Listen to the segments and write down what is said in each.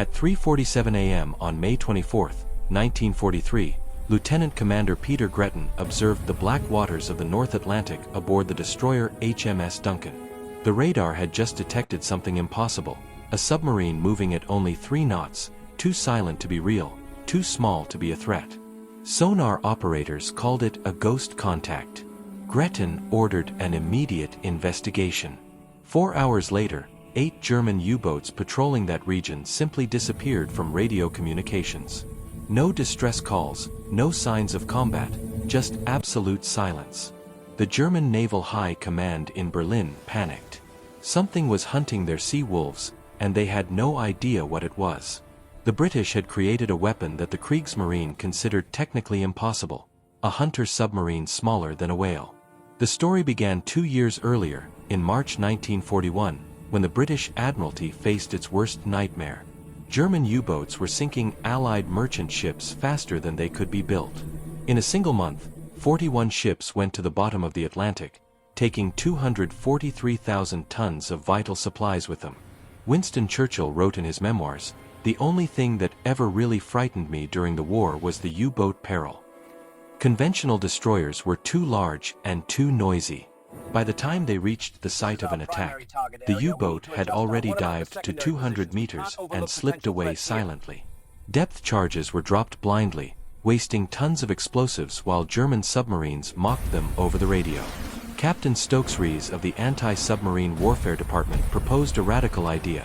At 3:47 a.m. on May 24, 1943, Lieutenant Commander Peter Gretton observed the black waters of the North Atlantic aboard the destroyer HMS Duncan. The radar had just detected something impossible, a submarine moving at only 3 knots, too silent to be real, too small to be a threat. Sonar operators called it a ghost contact. Gretton ordered an immediate investigation. 4 hours later, 8 German U-boats patrolling that region simply disappeared from radio communications. No distress calls, no signs of combat, just absolute silence. The German Naval High Command in Berlin panicked. Something was hunting their sea wolves, and they had no idea what it was. The British had created a weapon that the Kriegsmarine considered technically impossible, a hunter submarine smaller than a whale. The story began 2 years earlier, in March 1941, when the British Admiralty faced its worst nightmare. German U-boats were sinking Allied merchant ships faster than they could be built. In a single month, 41 ships went to the bottom of the Atlantic, taking 243,000 tons of vital supplies with them. Winston Churchill wrote in his memoirs, "The only thing that ever really frightened me during the war was the U-boat peril. Conventional destroyers were too large and too noisy. By the time they reached the site of an attack, the U-boat had already dived to 200 meters and slipped away silently. Depth charges were dropped blindly, wasting tons of explosives while German submarines mocked them over the radio." Captain Stokes Rees of the Anti-Submarine Warfare Department proposed a radical idea: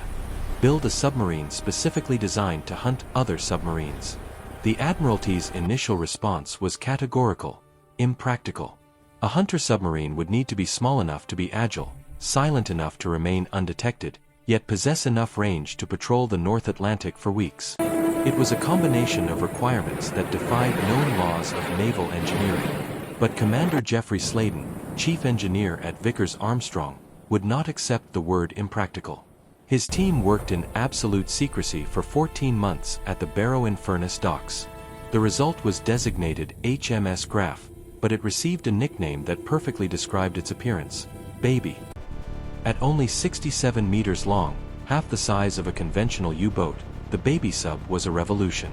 build a submarine specifically designed to hunt other submarines. The Admiralty's initial response was categorical: impractical. A hunter submarine would need to be small enough to be agile, silent enough to remain undetected, yet possess enough range to patrol the North Atlantic for weeks. It was a combination of requirements that defied known laws of naval engineering. But Commander Geoffrey Sladen, chief engineer at Vickers-Armstrong, would not accept the word impractical. His team worked in absolute secrecy for 14 months at the Barrow-in-Furness docks. The result was designated HMS Graf, but it received a nickname that perfectly described its appearance: Baby. At only 67 meters long, half the size of a conventional U-boat, the Baby sub was a revolution.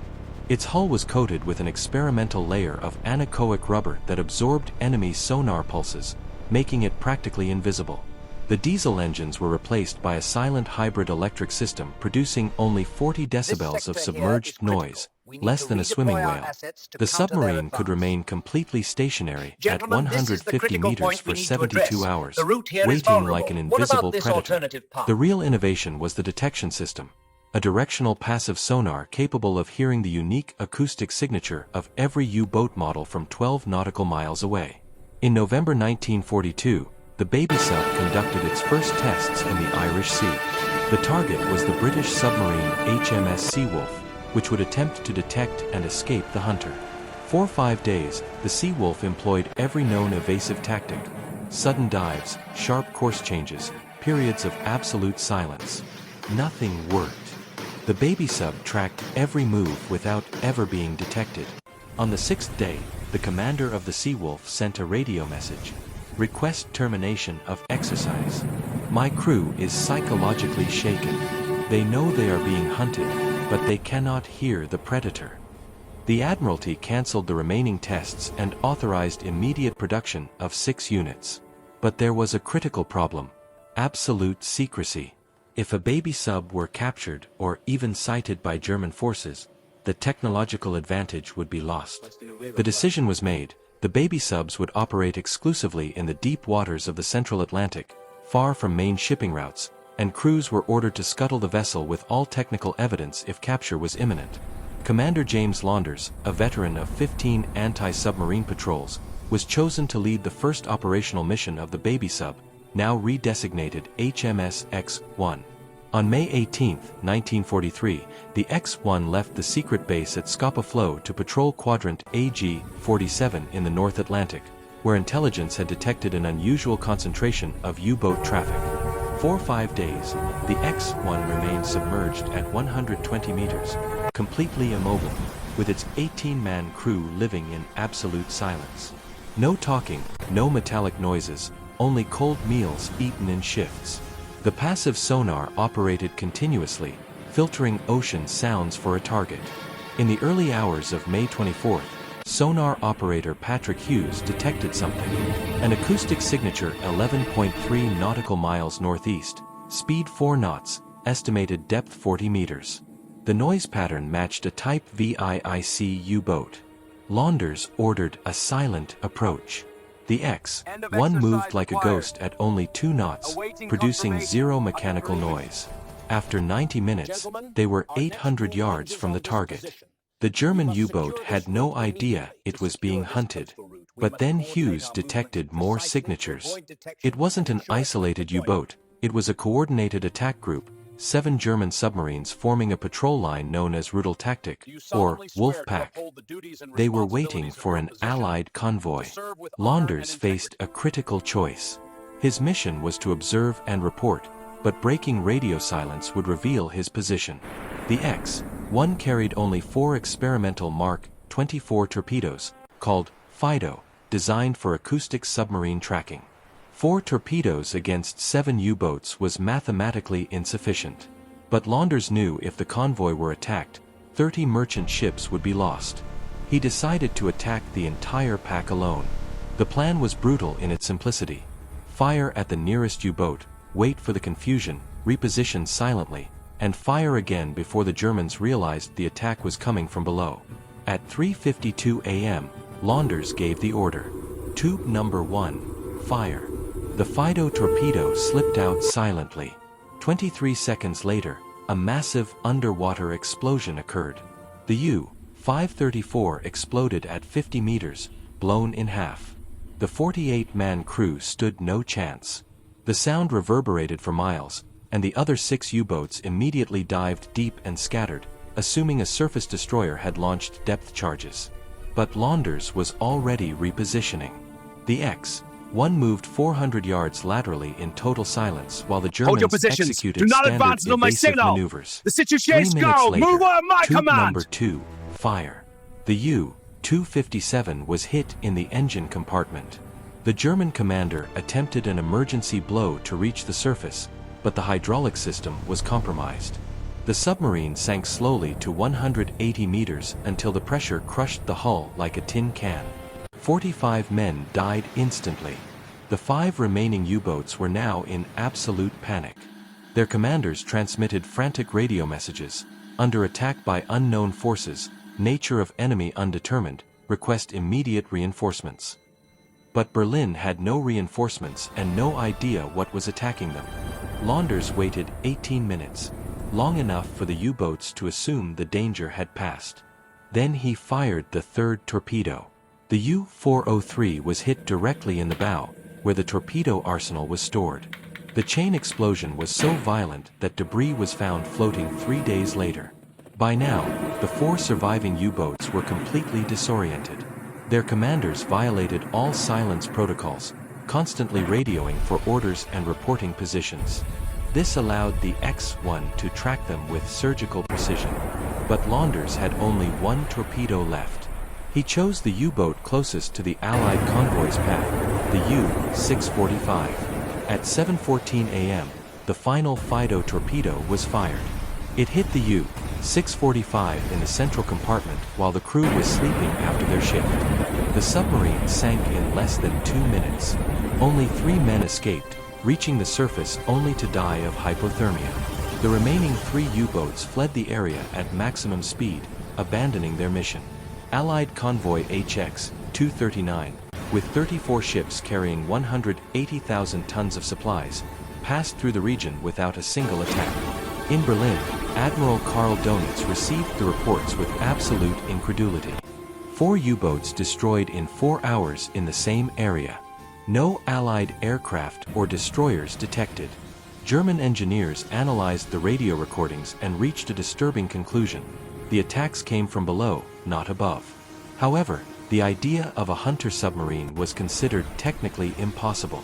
Its hull was coated with an experimental layer of anechoic rubber that absorbed enemy sonar pulses, making it practically invisible. The diesel engines were replaced by a silent hybrid electric system producing only 40 decibels of submerged noise, less than a swimming whale. The submarine could remain completely stationary at 150 meters for 72 hours, waiting like an invisible predator. The real innovation was the detection system, a directional passive sonar capable of hearing the unique acoustic signature of every U-boat model from 12 nautical miles away. In November 1942, the Baby sub conducted its first tests in the Irish Sea. The target was the British submarine HMS Seawolf, which would attempt to detect and escape the hunter. For 5 days, the Seawolf employed every known evasive tactic: sudden dives, sharp course changes, periods of absolute silence. Nothing worked. The Baby sub tracked every move without ever being detected. On the 6th day, the commander of the Seawolf sent a radio message: "Request termination of exercise. My crew is psychologically shaken. They know they are being hunted, but they cannot hear the predator." The Admiralty cancelled the remaining tests and authorized immediate production of 6 units. But there was a critical problem: absolute secrecy. If a Baby sub were captured or even sighted by German forces, the technological advantage would be lost. The decision was made: the Baby subs would operate exclusively in the deep waters of the Central Atlantic, far from main shipping routes, and crews were ordered to scuttle the vessel with all technical evidence if capture was imminent. Commander James Launders, a veteran of 15 anti-submarine patrols, was chosen to lead the first operational mission of the Baby sub, now redesignated HMS X-1. On May 18, 1943, the X-1 left the secret base at Scapa Flow to patrol Quadrant AG-47 in the North Atlantic, where intelligence had detected an unusual concentration of U-boat traffic. For 5 days, the X-1 remained submerged at 120 meters, completely immobile, with its 18-man crew living in absolute silence. No talking, no metallic noises, only cold meals eaten in shifts. The passive sonar operated continuously, filtering ocean sounds for a target. In the early hours of May 24th, sonar operator Patrick Hughes detected something. An acoustic signature 11.3 nautical miles northeast, speed 4 knots, estimated depth 40 meters. The noise pattern matched a Type VIIC U-boat. Launders ordered a silent approach. The X-1 moved like a ghost at only 2 knots, producing zero mechanical noise. After 90 minutes, they were 800 yards from the target. The German U-boat had no idea it was being hunted. But then Hughes detected more signatures. It wasn't an isolated U-boat, it was a coordinated attack group, 7 German submarines forming a patrol line known as Rudeltaktik, or Wolf Pack. They were waiting for an Allied convoy. Launders faced a critical choice. His mission was to observe and report, but breaking radio silence would reveal his position. The X-1 carried only 4 experimental Mark 24 torpedoes, called Fido, designed for acoustic submarine tracking. 4 torpedoes against 7 U-boats was mathematically insufficient. But Launders knew if the convoy were attacked, 30 merchant ships would be lost. He decided to attack the entire pack alone. The plan was brutal in its simplicity. Fire at the nearest U-boat, wait for the confusion, reposition silently, and fire again before the Germans realized the attack was coming from below. At 3:52 a.m., Launders gave the order. Tube number 1, fire. The Fido torpedo slipped out silently. 23 seconds later, a massive underwater explosion occurred. The U-534 exploded at 50 meters, blown in half. The 48-man crew stood no chance. The sound reverberated for miles, and the other 6 U-boats immediately dived deep and scattered, assuming a surface destroyer had launched depth charges. But Launders was already repositioning. The X-1 moved 400 yards laterally in total silence while the Germans executed standard evasive maneuvers. The situation 3 is minutes go. later, Move on my tube command. number 2, fire. The U-257 was hit in the engine compartment. The German commander attempted an emergency blow to reach the surface, but the hydraulic system was compromised. The submarine sank slowly to 180 meters until the pressure crushed the hull like a tin can. 45 men died instantly. The 5 remaining U-boats were now in absolute panic. Their commanders transmitted frantic radio messages: under attack by unknown forces, nature of enemy undetermined, request immediate reinforcements. But Berlin had no reinforcements and no idea what was attacking them. Launders waited 18 minutes, long enough for the U-boats to assume the danger had passed. Then he fired the 3rd torpedo. The U-403 was hit directly in the bow, where the torpedo arsenal was stored. The chain explosion was so violent that debris was found floating 3 days later. By now, the 4 surviving U-boats were completely disoriented. Their commanders violated all silence protocols, constantly radioing for orders and reporting positions. This allowed the X-1 to track them with surgical precision. But Launders had only 1 torpedo left. He chose the U-boat closest to the Allied convoy's path, the U-645. At 7:14 a.m., the final Fido torpedo was fired. It hit the U-645 in the central compartment while the crew was sleeping after their shift. The submarine sank in less than 2 minutes. Only 3 men escaped, reaching the surface only to die of hypothermia. The remaining 3 U-boats fled the area at maximum speed, abandoning their mission. Allied convoy HX-239, with 34 ships carrying 180,000 tons of supplies, passed through the region without a single attack. In Berlin, Admiral Karl Donitz received the reports with absolute incredulity. 4 U-boats destroyed in 4 hours in the same area. No Allied aircraft or destroyers detected. German engineers analyzed the radio recordings and reached a disturbing conclusion: the attacks came from below, not above. However, the idea of a hunter submarine was considered technically impossible.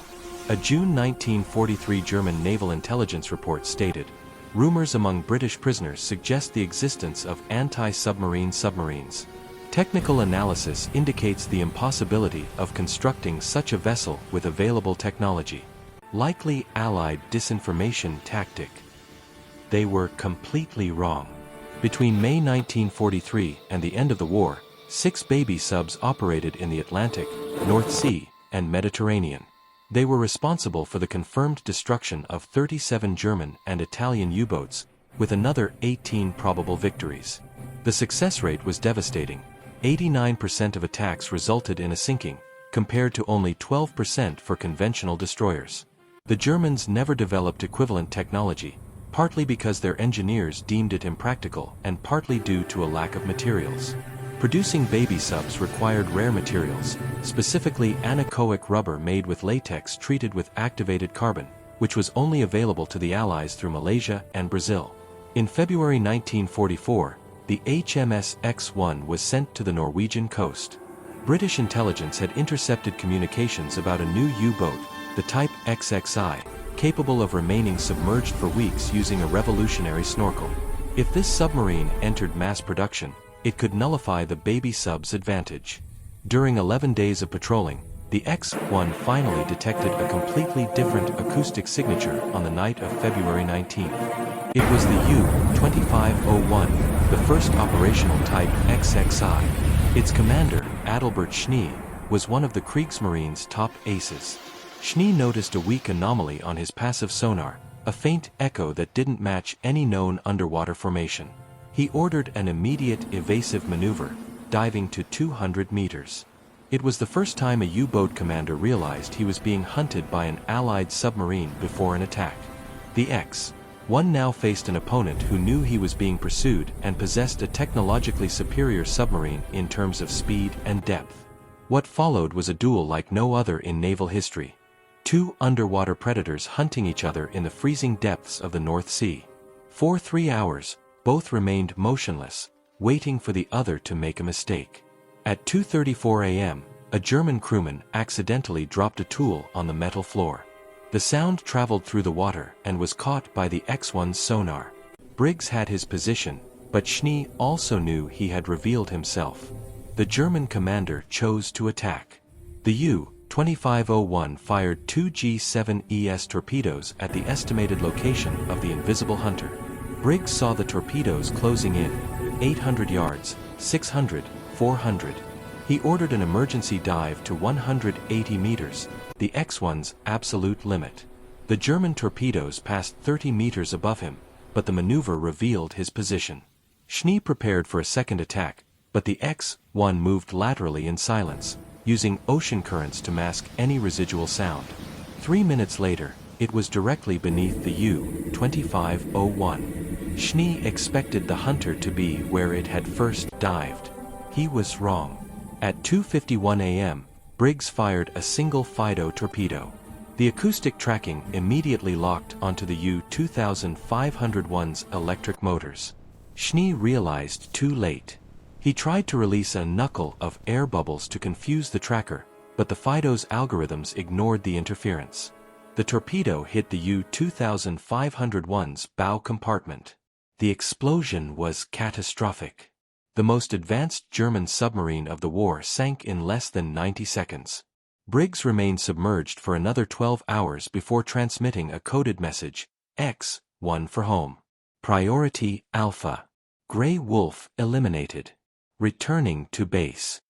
A June 1943 German naval intelligence report stated, "Rumors among British prisoners suggest the existence of anti-submarine submarines. Technical analysis indicates the impossibility of constructing such a vessel with available technology. Likely Allied disinformation tactic." They were completely wrong. Between May 1943 and the end of the war, 6 baby subs operated in the Atlantic, North Sea, and Mediterranean. They were responsible for the confirmed destruction of 37 German and Italian U-boats, with another 18 probable victories. The success rate was devastating. 89% of attacks resulted in a sinking, compared to only 12% for conventional destroyers. The Germans never developed equivalent technology, partly because their engineers deemed it impractical and partly due to a lack of materials. Producing baby subs required rare materials, specifically anechoic rubber made with latex treated with activated carbon, which was only available to the Allies through Malaysia and Brazil. In February 1944, the HMS X-1 was sent to the Norwegian coast. British intelligence had intercepted communications about a new U-boat, the type XXI, capable of remaining submerged for weeks using a revolutionary snorkel. If this submarine entered mass production, it could nullify the baby sub's advantage. During 11 days of patrolling, the X-1 finally detected a completely different acoustic signature on the night of February 19th. It was the U-2501, the first operational type XXI. Its commander, Adalbert Schnee, was one of the Kriegsmarine's top aces. Schnee noticed a weak anomaly on his passive sonar, a faint echo that didn't match any known underwater formation. He ordered an immediate evasive maneuver, diving to 200 meters. It was the first time a U-boat commander realized he was being hunted by an Allied submarine before an attack. The X-1 now faced an opponent who knew he was being pursued and possessed a technologically superior submarine in terms of speed and depth. What followed was a duel like no other in naval history. 2 underwater predators hunting each other in the freezing depths of the North Sea. For 3 hours, both remained motionless, waiting for the other to make a mistake. At 2:34 a.m., a German crewman accidentally dropped a tool on the metal floor. The sound traveled through the water and was caught by the X-1's sonar. Briggs had his position, but Schnee also knew he had revealed himself. The German commander chose to attack. The U-2501 fired 2 G7ES torpedoes at the estimated location of the invisible hunter. Briggs saw the torpedoes closing in, 800 yards, 600, 400. He ordered an emergency dive to 180 meters, the X-1's absolute limit. The German torpedoes passed 30 meters above him, but the maneuver revealed his position. Schnee prepared for a second attack, but the X-1 moved laterally in silence, using ocean currents to mask any residual sound. 3 minutes later, it was directly beneath the U-2501. Schnee expected the hunter to be where it had first dived. He was wrong. At 2:51 a.m., Briggs fired a single Fido torpedo. The acoustic tracking immediately locked onto the U-2501's electric motors. Schnee realized too late. He tried to release a knuckle of air bubbles to confuse the tracker, but the Fido's algorithms ignored the interference. The torpedo hit the U-2501's bow compartment. The explosion was catastrophic. The most advanced German submarine of the war sank in less than 90 seconds. Briggs remained submerged for another 12 hours before transmitting a coded message, X-1 for home. Priority Alpha. Grey Wolf eliminated. Returning to base.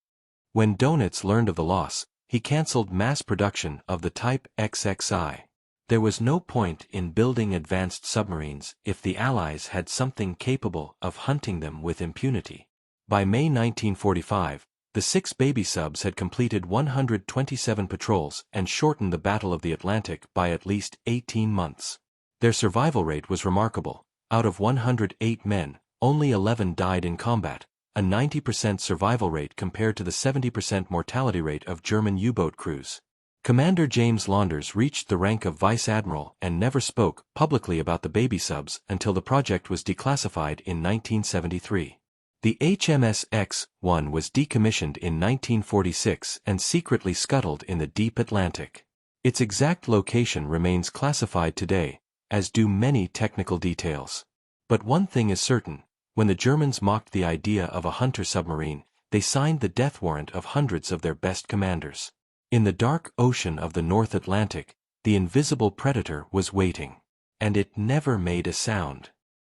When Donitz learned of the loss, he cancelled mass production of the type XXI. There was no point in building advanced submarines if the Allies had something capable of hunting them with impunity. By May 1945, the 6 baby subs had completed 127 patrols and shortened the Battle of the Atlantic by at least 18 months. Their survival rate was remarkable. Out of 108 men, only 11 died in combat, a 90% survival rate compared to the 70% mortality rate of German U-boat crews. Commander James Launders reached the rank of Vice Admiral and never spoke publicly about the baby subs until the project was declassified in 1973. The HMS X-1 was decommissioned in 1946 and secretly scuttled in the deep Atlantic. Its exact location remains classified today, as do many technical details. But one thing is certain, when the Germans mocked the idea of a hunter submarine, they signed the death warrant of hundreds of their best commanders. In the dark ocean of the North Atlantic, the invisible predator was waiting. And it never made a sound.